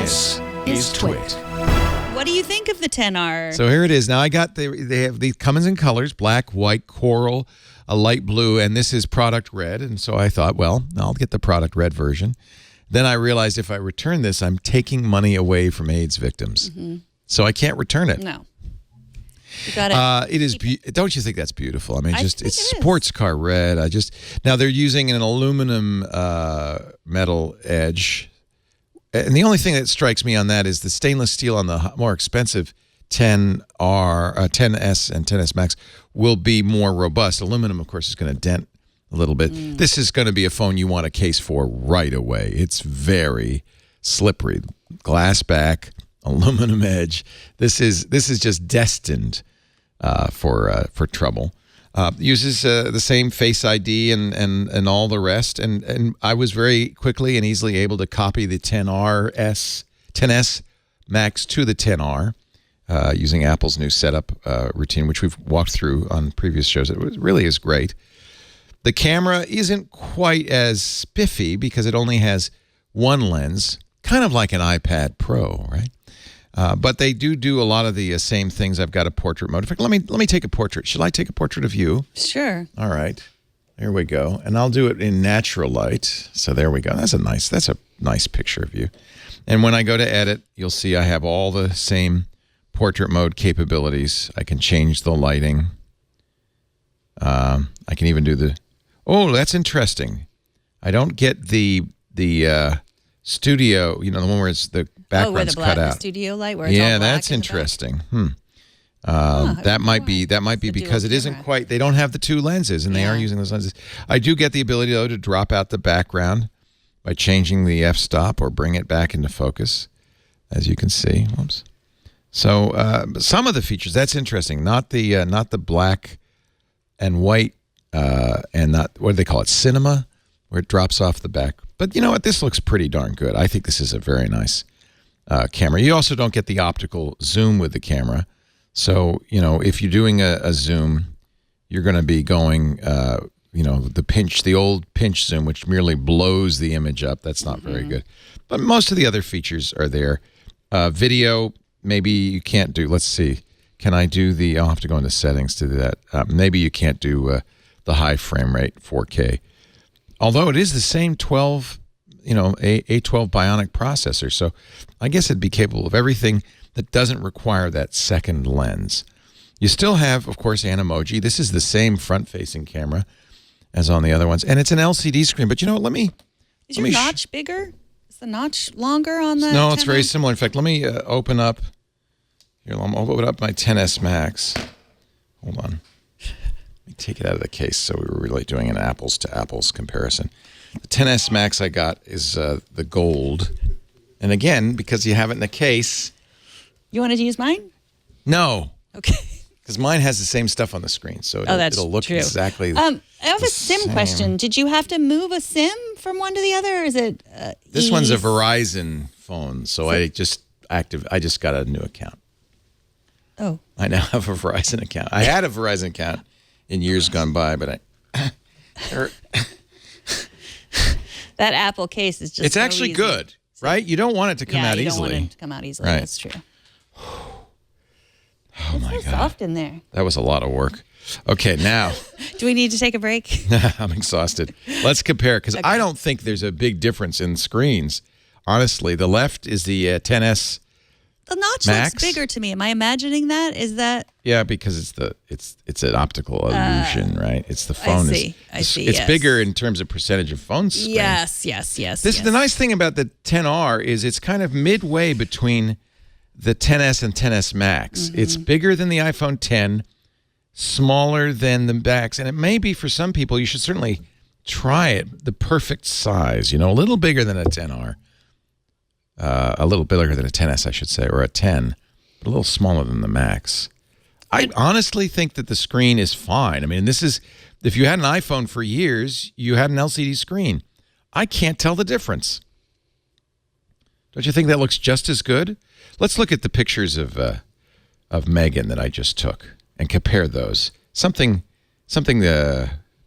This is TWiT. What do you think of the 10R? So here it is. Now I got they have these comes in colors: black, white, coral, a light blue, and this is product red. And so I thought, well, I'll get the product red version. Then I realized if I return this, I'm taking money away from AIDS victims. So I can't return it. No. You got it is. Don't you think that's beautiful? I mean, it's sports car red. Now they're using an aluminum metal edge, and the only thing that strikes me on that is the stainless steel on the more expensive 10S and 10S Max will be more robust. Aluminum, of course, is going to dent a little bit. This is going to be a phone you want a case for right away. It's very slippery. Glass back, aluminum edge. This is just destined for trouble. Uses the same Face ID and all the rest. And I was very quickly and easily able to copy the 10S Max to the 10R using Apple's new setup routine, which we've walked through on previous shows. It really is great. The camera isn't quite as spiffy because it only has one lens, kind of like an iPad Pro, right? But they do a lot of the same things. I've got a portrait mode. In fact, let me take a portrait. Should I take a portrait of you? Sure. All right. There we go. And I'll do it in natural light. So there we go. That's a nice picture of you. And when I go to edit, you'll see I have all the same portrait mode capabilities. I can change the lighting. I can even do the... Oh, that's interesting. I don't get the studio, the one where it's the background's cut out. The studio light where it's all black. That's interesting. That might be because it isn't quite. They don't have the two lenses, and they are using those lenses. I do get the ability though to drop out the background by changing the f-stop or bring it back into focus, as you can see. Whoops. So some of the features that's interesting. Not the black and white and not what do they call it, cinema, where it drops off the back. But you know what? This looks pretty darn good. I think this is a very nice camera. You also don't get the optical zoom with the camera. So, if you're doing a zoom, you're going to be going, the old pinch zoom, which merely blows the image up. That's not very good. But most of the other features are there. Video, maybe you can't do. Let's see. Can I do I'll have to go into settings to do that. Maybe you can't do the high frame rate 4K. Although it is the same A12 Bionic processor, so I guess it'd be capable of everything that doesn't require that second lens. You still have, of course, Animoji. This is the same front-facing camera as on the other ones, and it's an LCD screen. But Is your notch bigger? Is the notch longer on the? No, it's very similar. In fact, let me open up. Here, I'll open up my 10S Max. Hold on. Let me take it out of the case so we were really doing an apples-to-apples comparison. The 10S Max I got is the gold. And again, because you have it in the case... You wanted to use mine? No. Okay. Because mine has the same stuff on the screen, so it'll look true. Exactly I have a SIM question. Did you have to move a SIM from one to the other, or is it This one's a Verizon phone, so I just got a new account. Oh. I now have a Verizon account. I had a Verizon account in years gone by, but that Apple case is just it's actually easy. Good, right? You don't want it to come out you easily. don't want it to come out easily. Right. That's true. Oh my God. Soft in there. That was a lot of work. Okay, now. Do we need to take a break? I'm exhausted. Let's compare, because I don't think there's a big difference in screens. Honestly, the left is the 10S The notch Max? looks bigger to me. Am I imagining that? Is that? Yeah, because it's an optical illusion, right? It's the phone. I see. It's yes. bigger in terms of percentage of phone screen. Yes. The nice thing about the 10R is it's kind of midway between the 10S and 10S Max. It's bigger than the iPhone 10, smaller than the Max, and it may be for some people. You should certainly try it. The perfect size, a little bigger than a 10R. A little bigger than a 10S, I should say, or a 10, but a little smaller than the Max. I honestly think that the screen is fine. I mean, if you had an iPhone for years, you had an LCD screen. I can't tell the difference. Don't you think that looks just as good? Let's look at the pictures of Megan that I just took and compare those. Something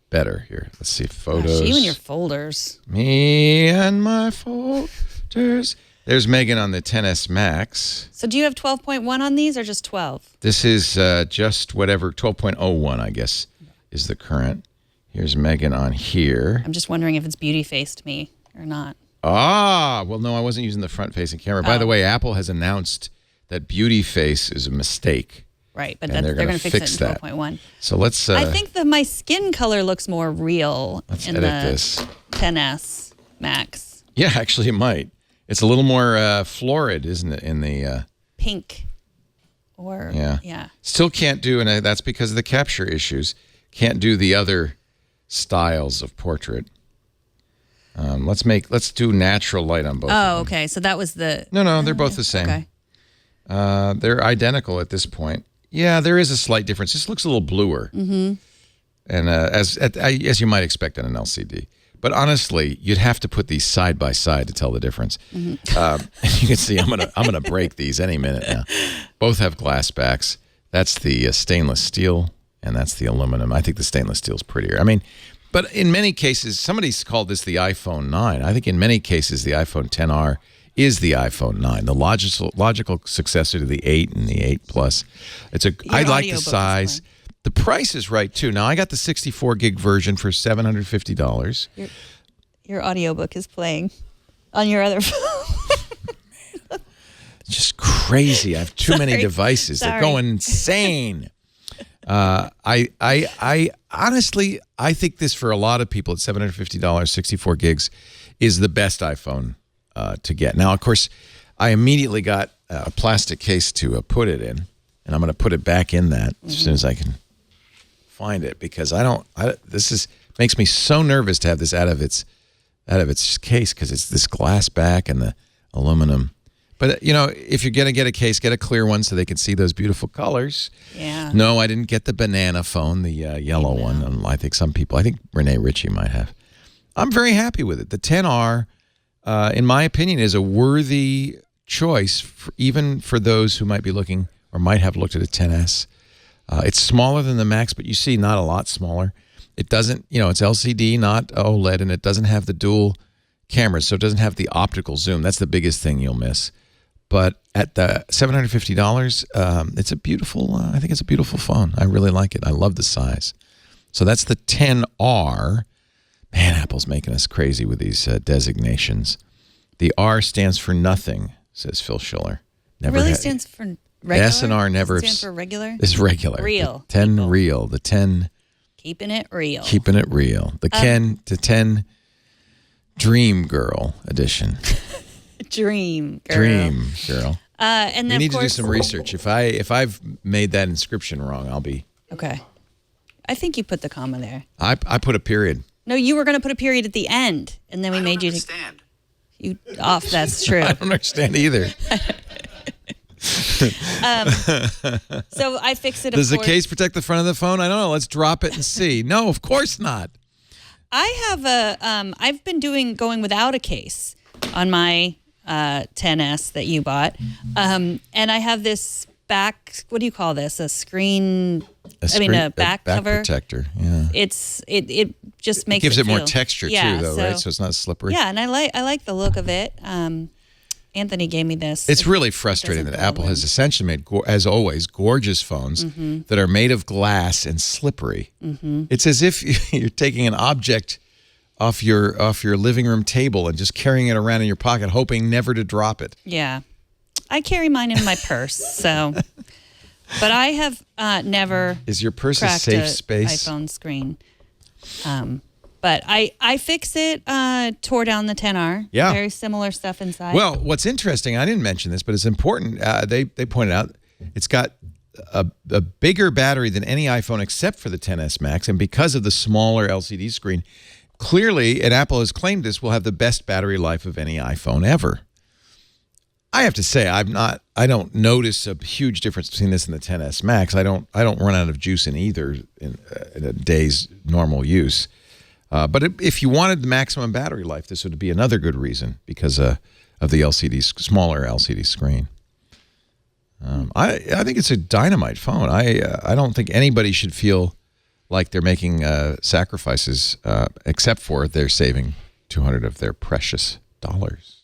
better here. Let's see, photos. Gosh, you and your folders. Me and my folders. There's Megan on the 10S Max. So do you have 12.1 on these or just 12? This is just whatever, 12.01, I guess, is the current. Here's Megan on here. I'm just wondering if it's beauty faced me or not. Well, no, I wasn't using the front-facing camera. By the way, Apple has announced that beauty face is a mistake. Right, but they're going to fix it in that. 12.1. So let's... I think my skin color looks more real in the this. 10S Max. Yeah, actually, it might. It's a little more florid, isn't it, in the... Pink. Or, yeah. Still can't do, and that's because of the capture issues, can't do the other styles of portrait. Let's do natural light on both. Oh, okay. So that was the... No, they're both the same. Okay. They're identical at this point. Yeah, there is a slight difference. This looks a little bluer. Mm-hmm. And as you might expect on an LCD. But honestly, you'd have to put these side by side to tell the difference. Mm-hmm. You can see I'm gonna break these any minute now. Both have glass backs. That's the stainless steel, and that's the aluminum. I think the stainless steel is prettier. I mean, but in many cases, somebody's called this the iPhone 9. I think in many cases, the iPhone XR is the iPhone 9, the logical successor to the 8 and the 8 Plus. I like the size. The price is right, too. Now, I got the 64-gig version for $750. Your audiobook is playing on your other phone. It's just crazy. I have too many devices. They're going insane. I honestly, I think this for a lot of people at $750, 64 gigs, is the best iPhone to get. Now, of course, I immediately got a plastic case to put it in, and I'm going to put it back in that as soon as I can find it, because makes me so nervous to have this out of its case, because it's this glass back and the aluminum. But if you're gonna get a case, get a clear one so they can see those beautiful colors. Yeah. No, I didn't get the banana phone, the yellow one. I think Renee Ritchie might have. I'm very happy with it. The 10R, in my opinion, is a worthy choice even for those who might be looking or might have looked at a 10S. It's smaller than the Max, but you see not a lot smaller. It doesn't, it's LCD, not OLED, and it doesn't have the dual cameras, so it doesn't have the optical zoom. That's the biggest thing you'll miss. But at the $750, it's a beautiful, I think it's a beautiful phone. I really like it. I love the size. So that's the 10R. Man, Apple's making us crazy with these designations. The R stands for nothing, says Phil Schiller. Never really stands for regular? S and R never stands for regular? It's regular. Real. The 10 people. Real. The 10. Keeping it real. Keeping it real. The 10 Dream Girl edition. Dream Girl. Dream Girl. And then we need to do some research. If I've made that inscription wrong, I'll be... Okay. I think you put the comma there. I put a period. No, you were going to put a period at the end, and then we made you... You off. That's true. I don't understand either. So I fixed it. Does the case protect the front of the phone? I don't know. Let's drop it and see. No, of course not. I have I've been going without a case on my 10S that you bought, and I have this back. What do you call this? A back cover protector. Yeah. It just makes gives it more feel, texture too, though, right? So it's not slippery. Yeah, and I like the look of it. Anthony gave me this. It's really frustrating that Apple has essentially made, as always, gorgeous phones that are made of glass and slippery. It's as if you're taking an object off your living room table and just carrying it around in your pocket, hoping never to drop it. Yeah. I carry mine in my purse, so... But I have never... Is your purse a safe space? iPhone screen. But I fixed it, tore down the 10R. Yeah. Very similar stuff inside. Well, what's interesting, I didn't mention this, but it's important. They pointed out it's got a bigger battery than any iPhone except for the XS Max, and because of the smaller LCD screen, clearly, and Apple has claimed this, will have the best battery life of any iPhone ever. I have to say, I don't notice a huge difference between this and the XS Max. I don't run out of juice in either in a day's normal use. But if you wanted the maximum battery life, this would be another good reason because of the smaller LCD screen. I think it's a dynamite phone. I don't think anybody should feel like they're making sacrifices, except for they're saving $200 of their precious dollars.